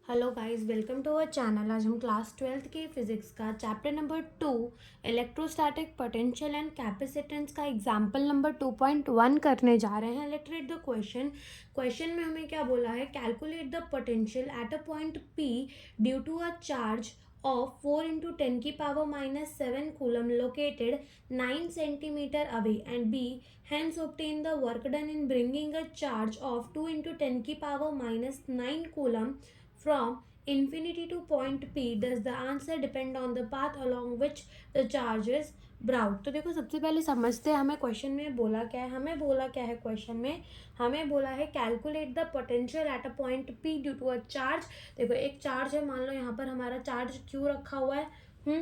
Hello guys, welcome to our channel. आज हम class 12th के फिजिक्स का chapter number 2 electrostatic potential and capacitance का एग्जांपल नंबर 2.1 करने जा रहे हैं। लेट्स रीड द क्वेश्चन में हमें क्या बोला है, calculate the potential at a point P due to a charge of 4 into 10 की power minus 7 coulomb located 9 centimeter away, and B hence obtain the work done in bringing a charge of 2 into 10 की power minus 9 coulomb from infinity to point P. Does the answer depend on the path along which the charge is brought? तो देखो, सबसे पहले समझते हैं हमें question में बोला क्या है। हमें बोला क्या है क्वेश्चन में, हमें बोला है calculate the potential at a point P due to a charge. देखो, एक चार्ज है, मान लो यहाँ पर हमारा चार्ज Q रखा हुआ है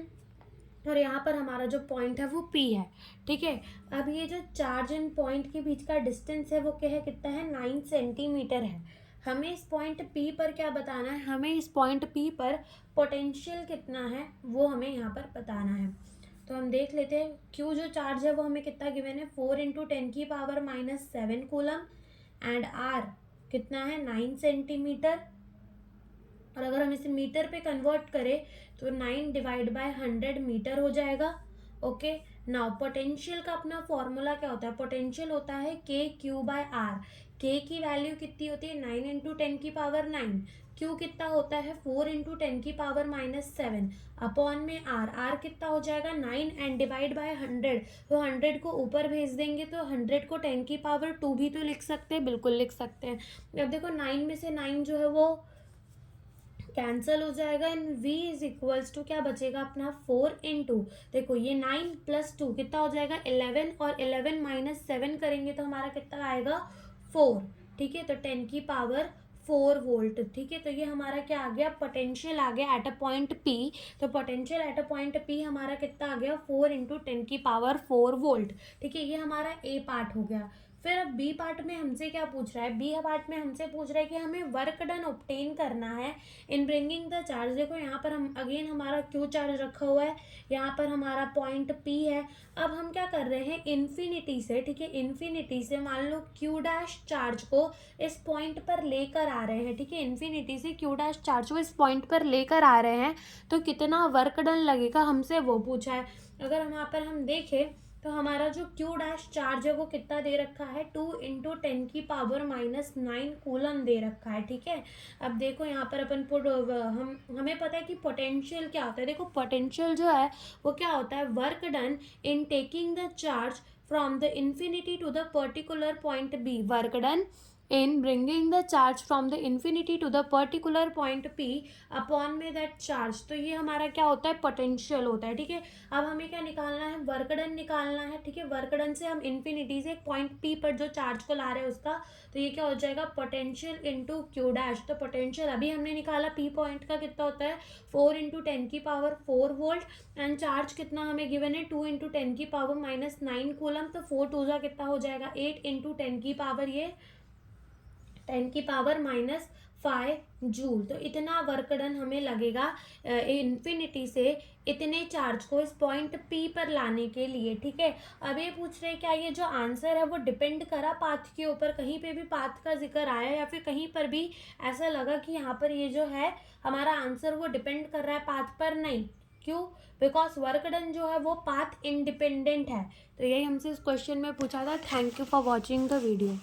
और यहाँ पर हमारा जो पॉइंट है वो P है। ठीक है, अब ये जो चार्ज एंड पॉइंट के बीच का डिस्टेंस है वो क्या है, कितना है, 9 सेंटीमीटर है। हमें इस पॉइंट P पर क्या बताना है, हमें इस पॉइंट P पर पोटेंशियल कितना है वो हमें यहाँ पर बताना है। तो हम देख लेते हैं, Q जो चार्ज है वो हमें कितना गिवन है, 4 इंटू 10 की power minus 7 coulomb, and R कितना है, 9 सेंटीमीटर। और अगर हम इसे मीटर पे कन्वर्ट करें तो 9 डिवाइड बाय 100 मीटर हो जाएगा। ओके, नाउ पोटेंशियल का अपना फॉर्मूला क्या होता है, पोटेंशियल होता है के क्यू बाय आर। के की वैल्यू कितनी होती है, 9 इंटू 10 की पावर 9। क्यू कितना होता है, 4 इंटू 10 की पावर माइनस 7 अपॉन में आर। आर कितना हो जाएगा, 9 एंड डिवाइड बाय 100। तो 100 को ऊपर भेज देंगे तो 100 को 10 की पावर 2 भी तो लिख सकते हैं, बिल्कुल लिख सकते हैं। अब देखो, 9 में से 9 जो है वो कैंसल हो जाएगा, and v is equals to क्या बचेगा अपना, 4 इंटू, देखो ये 9 प्लस 2 कितना हो जाएगा 11, और 11 माइनस 7 करेंगे तो हमारा कितना आएगा 4। ठीक है, तो 10 की पावर 4 वोल्ट। ठीक है, तो ये हमारा क्या आ गया, पोटेंशियल आ गया एट अ पॉइंट P। तो potential at a point P हमारा कितना आ गया, 4 इंटू 10 की पावर 4 वोल्ट। ठीक है, ये हमारा A पार्ट हो गया। फिर अब बी पार्ट में हमसे क्या पूछ रहा है, बी पार्ट में हमसे पूछ रहा है कि हमें वर्क डन ऑब्टेन करना है इन ब्रिंगिंग द चार्ज। देखो, यहाँ पर हम अगेन हमारा क्यू चार्ज रखा हुआ है, यहाँ पर हमारा पॉइंट P है। अब हम क्या कर रहे हैं, इन्फिनिटी से, ठीक है, इन्फिनिटी से मान लो क्यू डैश चार्ज को इस पॉइंट पर लेकर आ रहे हैं। ठीक है, इन्फिनिटी से क्यू डैश चार्ज को इस पॉइंट पर लेकर आ रहे हैं, तो कितना वर्क डन लगेगा हमसे वो पूछा है। अगर हम यहाँ पर हम देखें तो हमारा जो क्यू डैश चार्ज है वो कितना दे रखा है, 2 इंटू 10 की पावर माइनस 9 कूलम दे रखा है। ठीक है, अब देखो यहाँ पर अपन हमें पता है कि पोटेंशियल क्या होता है। देखो, पोटेंशियल जो है वो क्या होता है, work done in taking the charge from the infinity to the particular point B. Work done in bringing the charge from the infinity to the particular point P upon में that charge। तो ये हमारा क्या होता है, potential होता है। ठीक है, अब हमें क्या निकालना है, वर्क डन निकालना है। ठीक है, वर्क डन से हम इन्फिनिटी से एक पॉइंट P पर जो चार्ज को ला रहे हैं उसका, तो ये क्या हो जाएगा, पोटेंशियल इंटू क्यू डैश। तो पोटेंशियल अभी हमने निकाला P पॉइंट का कितना होता है, 4 इंटू 10 की पावर 4 वोल्ट, एंड चार्ज कितना हमें गिवन है, 2 इंटू 10 की पावर माइनस 9 कूलम। तो 4 टू जा कितना हो जाएगा, 8 इंटू 10 की पावर ये 10 की पावर माइनस 5 जूल। तो इतना वर्क डन हमें लगेगा इन्फिनिटी से इतने चार्ज को इस पॉइंट P पर लाने के लिए। ठीक है, अब ये पूछ रहे हैं क्या ये जो आंसर है वो डिपेंड करा पाथ के ऊपर, कहीं पे भी पाथ का जिक्र आया या फिर कहीं पर भी ऐसा लगा कि यहाँ पर ये जो है हमारा आंसर वो डिपेंड कर रहा है पाथ पर, नहीं। क्यों, बिकॉज वर्क डन जो है वो पाथ इंडिपेंडेंट है। तो यही हमसे इस क्वेश्चन में पूछा था। Thank you for watching the video.